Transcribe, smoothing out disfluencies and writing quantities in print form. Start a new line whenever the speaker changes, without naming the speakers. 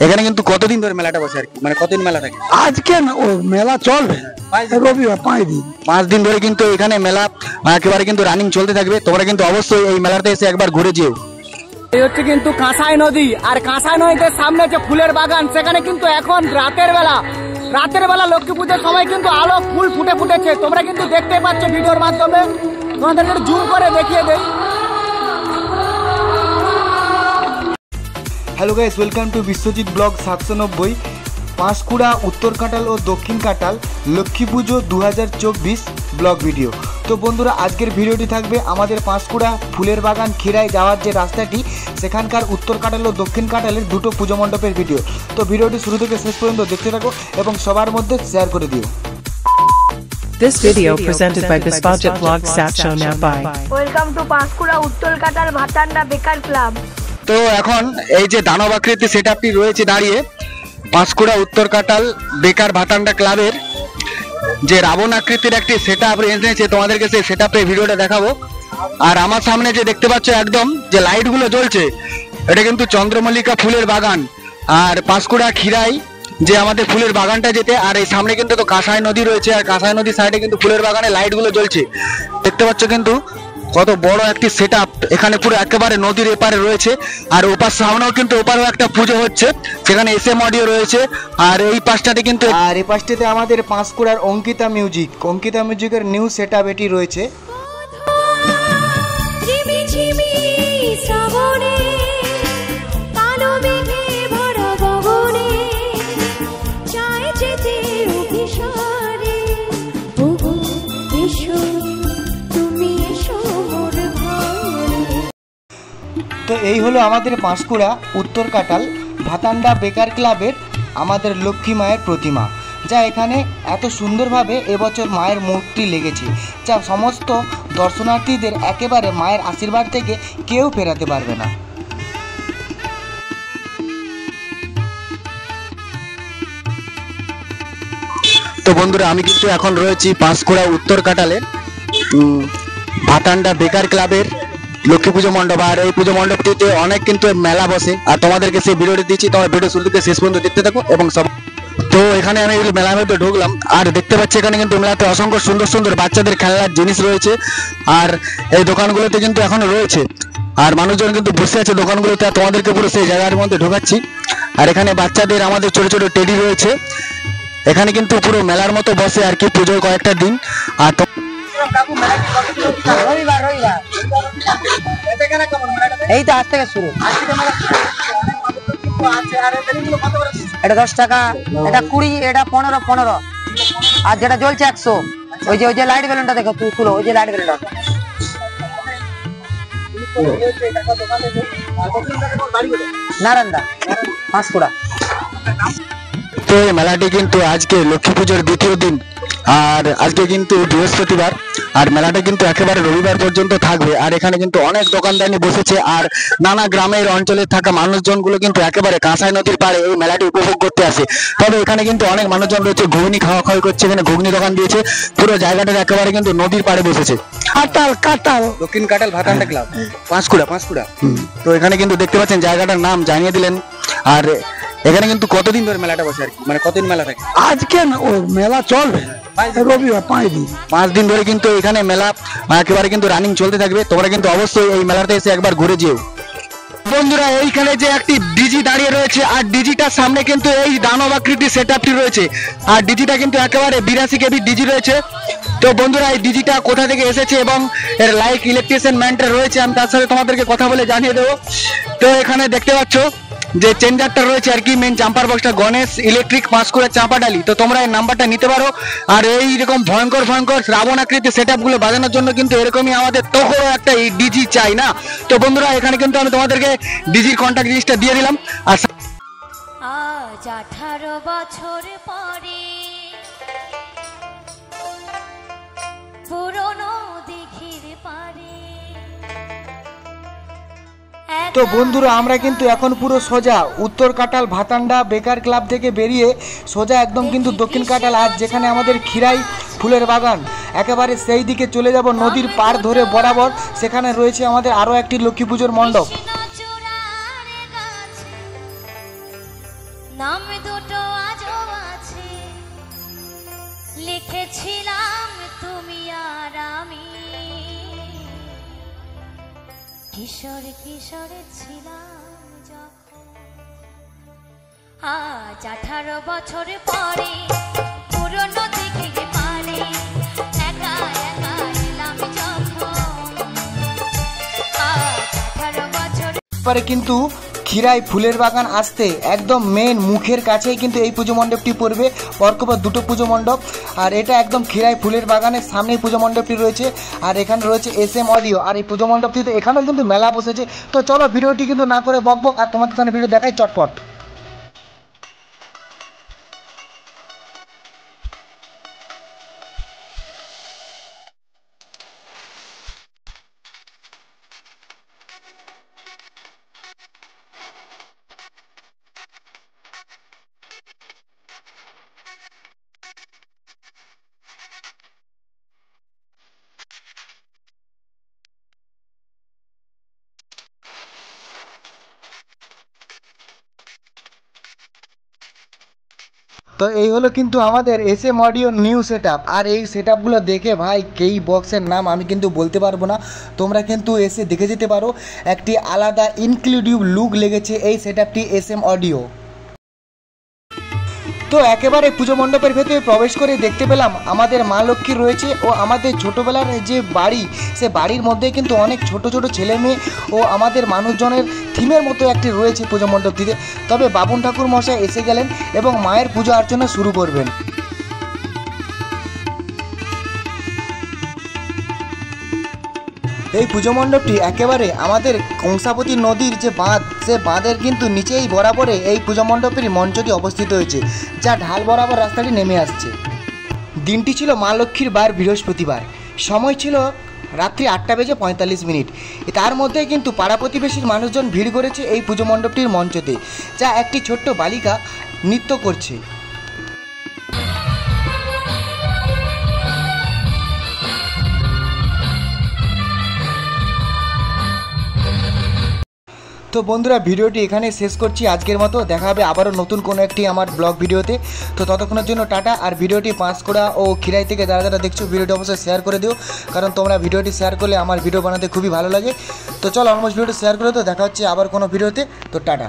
এখানে কিন্তু কতদিন ধরে মেলাটা বসে আর কি, মানে কতদিন মেলা থাকে?
আজকে ও মেলা চলবে রবিবার 5 দিন।
5 দিন ধরে কিন্তু এখানে মেলা একেবারে কিন্তু রানিং চলতে থাকবে। তোমরা কিন্তু অবশ্যই এই মেলাতে এসে একবার ঘুরে যেও।
এই হচ্ছে কিন্তু কাঁসাই নদী, আর কাঁসাই নদীর সামনে যে ফুলের বাগান, সেখানে কিন্তু এখন রাতের বেলা লক্ষ্মী পুজোর সময় কিন্তু আলো ফুল ফুটে ফুটেছে। তোমরা কিন্তু দেখতে পাচ্ছ ভিডিওর মাধ্যমে, তোমাদেরকে জুম করে দেখিয়ে দেই।
Hello guys, welcome to Biswajit blog 790। Panskura, উত্তর কাঁটাল ও দক্ষিণ কাঁটাল লক্ষ্মী পুজো 2024 ব্লগ ভিডিও। তো বন্ধুরা, আজকের ভিডিওটি থাকবে আমাদের পাঁশকুড়া ফুলের বাগান খিরাই যাওয়ার যে রাস্তাটি, সেখানকার উত্তর কাঁটাল ও দক্ষিণ কাঁটালের দুটো পুজো মণ্ডপের ভিডিও। তো ভিডিওটি শুরু থেকে শেষ পর্যন্ত দেখতে থাকো এবং সবার মধ্যে শেয়ার করে দিও।
This video presented by Bispajit Blog Sat Show now by
Welcome to Panskura উত্তর কাঁটাল ভাতান্ডা বেকার ক্লাব।
তো এখন এই যে দানব আকৃতি সেটআপটি রয়েছে দাঁড়িয়ে, পাঁশকুড়া উত্তর কাঁটাল বেকার ভাতান্ডা ক্লাবের যে রাবণ আকৃতির একটি সেটআপ এনেছে, তোমাদেরকে সেই সেটআপের ভিডিওটা দেখাবো। আর আমার সামনে যে দেখতে পাচ্ছ একদম যে লাইটগুলো জ্বলছে, এটা কিন্তু চন্দ্রমল্লিকা ফুলের বাগান। আর পাঁশকুড়া খিরাই যে আমাদের ফুলের বাগানটা যেতে, আর এই সামনে কিন্তু তো কাঁসাই নদী রয়েছে, আর কাঁসাই নদীর সাইডে কিন্তু ফুলের বাগানে লাইটগুলো জ্বলছে। দেখতে পাচ্ছ কিন্তু কত বড় একটি সেটআপ এখানে পুরো একেবারে নদীর এপারে রয়েছে। আর ওপার সামনেও কিন্তু ওপারেও একটা পুজো হচ্ছে, সেখানে এসএম অডিও রয়েছে। আর এই পাশটাতে কিন্তু
এই পাশটাতে আমাদের পাঁশকুড়ার অঙ্কিতা মিউজিকের নিউ সেটআপ এটি রয়েছে। তো এই হলো আমাদের পাঁশকুড়া উত্তর কাঁটাল ভাতান্ডা বেকার ক্লাবের আমাদের লক্ষ্মী মায়ের প্রতিমা, যা এখানে এত সুন্দরভাবে এবছর মায়ের মূর্তি লেগেছে, যা সমস্ত দর্শনার্থীদের একেবারে মায়ের আশীর্বাদ থেকে কেউ ফেরাতে পারবে না।
তো বন্ধুরা, আমি কিন্তু এখন রয়েছি পাঁশকুড়া উত্তর কাঁটালে ভাতান্ডা বেকার ক্লাবের লক্ষ্মী পুজো মণ্ডপ। আর এই পুজো মণ্ডপটিতে অনেক কিন্তু মেলা বসে, আর তোমাদেরকে সেই ভিডিওটি দিচ্ছি, তোমার ভিডিও শুরু থেকে শেষ পর্যন্ত দেখতে থাকো এবং সব। তো এখানে আমি মেলার মধ্যে ঢুকলাম, আর দেখতে পাচ্ছি এখানে কিন্তু মেলাতে অসংখ্য সুন্দর সুন্দর বাচ্চাদের খেলনার জিনিস রয়েছে। আর এই দোকানগুলোতে কিন্তু এখনো রয়েছে, আর মানুষজন কিন্তু বসে আছে দোকানগুলোতে। আর তোমাদেরকে পুরো সেই জায়গার মধ্যে ঢোকাচ্ছি। আর এখানে বাচ্চাদের আমাদের ছোট ছোট টেডি রয়েছে। এখানে কিন্তু পুরো মেলার মতো বসে আর কি পুজোর কয়েকটা দিন। আর
এই তো আজ থেকে শুরু। এটা 10 টাকা, এটা 20, এটা 15, আর যেটা জ্বলছে 100। ওই যে লাইট বেলুনটা দেখো, তুলো ওই যে লাইট বেলুনটা। নারায়ণদা, পাঁশকুড়া।
তো এই মেলাটি কিন্তু আজকে লক্ষ্মী পুজোর দ্বিতীয় দিন, আর আজকে কিন্তু বৃহস্পতিবার, আর মেলাটা কিন্তু একেবারে রবিবার পর্যন্ত থাকবে। আর এখানে কিন্তু অনেক দোকানদানি বসেছে, আর নানা গ্রামের অঞ্চলে থাকা মানুষজনগুলো কিন্তু একেবারে কাঁসাই নদীর পাড়ে এই মেলাটি উপভোগ করতে আসে। তবে এখানে কিন্তু অনেক মানুষজন রয়েছে, ঘুগনি খাওয়া করছে, এখানে ঘুগনি দোকান দিয়েছে। পুরো জায়গাটা একেবারে কিন্তু নদীর পাড়ে বসেছে।
কাঁটাল
দক্ষিণ কাঁটাল ভাতান্ডা ক্লাব, পাঁশকুড়া। তো এখানে কিন্তু দেখতে পাচ্ছেন জায়গাটার নাম জানিয়ে দিলেন। আর এখানে কিন্তু কতদিন ধরে মেলাটা বসে আর কি, মানে কতদিন মেলা থাকে?
আজকে ও মেলা চলবে রবিবার 5 দিন।
5 দিন ধরে কিন্তু এখানে মেলা একেবারে কিন্তু রানিং চলতে থাকবে। তোমরা কিন্তু অবশ্যই এই মেলাতে এসে একবার ঘুরে যেও। বন্ধুরা, এইখানে যে একটি ডিজি দাঁড়িয়ে রয়েছে, আর ডিজিটার সামনে কিন্তু এই দানব আকৃতি সেটআপটি রয়েছে। আর ডিজিটা কিন্তু একেবারে 82 কেবি ডিজি রয়েছে। তো বন্ধুরা, এই ডিজিটা কোথা থেকে এসেছে এবং এর লাইক ইলেকট্রিশিয়ান ম্যানটা রয়েছে, আমি তার সাথে তোমাদেরকে কথা বলে জানিয়ে দেবো। তো এখানে দেখতে পাচ্ছ যে চেঞ্জারটা রয়েছে আর কি, মেন জাম্পার বক্সটা গণেশ ইলেকট্রিক পাঁশকুড়া চাঁপাডালি। তো তোমরা এই নাম্বারটা নিতে পারো। আর এইরকম ভয়ঙ্কর রাবণ আকৃতি সেটআপগুলো বাজানোর জন্য কিন্তু এরকমই আমাদের তখনও একটা এই ডিজি চাই না। তো বন্ধুরা, এখানে কিন্তু আমি তোমাদেরকে ডিজির কন্ট্যাক্ট জিনিসটা দিয়ে দিলাম। আর
আজ 18 বছর পরে পুরনো দিঘির পারে।
তো বন্ধুরা, আমরা কিন্তু এখন পুরো সোজা উত্তর কাঁটাল ভাতান্ডা বেকার ক্লাব থেকে বেরিয়ে সোজা একদম কিন্তু দক্ষিণ কাঁটাল, আর যেখানে আমাদের খিরাই ফুলের বাগান, একেবারে সেই দিকে চলে যাব নদীর পার ধরে বরাবর। সেখানে রয়েছে আমাদের আরও একটি লক্ষ্মী পুজোর মণ্ডপ।
কিশোর কিশোরে ছিলাম যখন, আজ 18 বছর পরে পুরনো দিঘির পাড়ে একা একা এলাম যখন, আজ 18 বছর
পরে কিন্তু খিরাই ফুলের বাগান আসতে একদম মেন মুখের কাছেই কিন্তু এই পুজো মণ্ডপটি পড়বে। পরপর দুটো পুজো মণ্ডপ, আর এটা একদম খিরাই ফুলের বাগানের সামনেই পুজো মণ্ডপটি রয়েছে। আর এখানে রয়েছে SM অডিও। আর এই পুজো মণ্ডপটিতে এখানেও কিন্তু মেলা বসেছে। তো চলো ভিডিওটি কিন্তু না করে বকবক, আর তোমাদের সামনে ভিডিও দেখাই চটপট। তো এই হলো কিন্তু আমাদের SM audio new set up. আর এই সেট আপগুলো দেখে ভাই এই বক্সের নাম আমি কিন্তু বলতে পারবো না, তোমরা কিন্তু এসে দেখে যেতে পারো। একটি আলাদা ইনক্লুডিভ লুক লেগেছে এই সেট আপটি SM অডিও। তো একেবারে পুজো মণ্ডপের ভেতরে প্রবেশ করে দেখতে পেলাম আমাদের মা লক্ষ্মী রয়েছে ও আমাদের ছোটোবেলার যে বাড়ি, সে বাড়ির মধ্যে কিন্তু অনেক ছোট ছোট ছেলে মেয়ে ও আমাদের মানুষজনের থিমের মতো একটি রয়েছে পুজো মণ্ডপটিতে। তবে বাবুন ঠাকুর মশাই এসে গেলেন এবং মায়ের পুজো অর্চনা শুরু করবেন। এই পুজো মণ্ডপটি একেবারে আমাদের কংসাবতী নদীর যে বাঁধ, সে বাঁধের কিন্তু নিচেই বরাবরে এই পুজো মণ্ডপের মঞ্চটি অবস্থিত হয়েছে, যা ঢাল বরাবর রাস্তাটি নেমে আসছে। দিনটি ছিল মা লক্ষ্মীর বার বৃহস্পতিবার, সময় ছিল রাত্রি 8:45। তার মধ্যে কিন্তু পাড়া প্রতিবেশীর মানুষজন ভিড় করেছে এই পুজো মণ্ডপটির মঞ্চতে, যা একটি ছোট্ট বালিকা নৃত্য করছে। তো বন্ধুরা ভিডিওটি এখানে শেষ করছি আজকের মতো। দেখা হবে আবারও নতুন কোনো একটি আমার ব্লগ ভিডিওতে। তো ততক্ষণের জন্য টাটা। আর ভিডিওটি পাঁশকুড়া ও খিরাই থেকে যারা যারা দেখছো ভিডিওটি অবশ্যই শেয়ার করে দিও, কারণ তোমরা ভিডিওটি শেয়ার করলে আমার ভিডিও বানাতে খুবই ভালো লাগে। তো চলো অলমোস্ট ভিডিওটি শেয়ার করে তো দেখা হচ্ছে আবার কোনো ভিডিওতে। তো টাটা।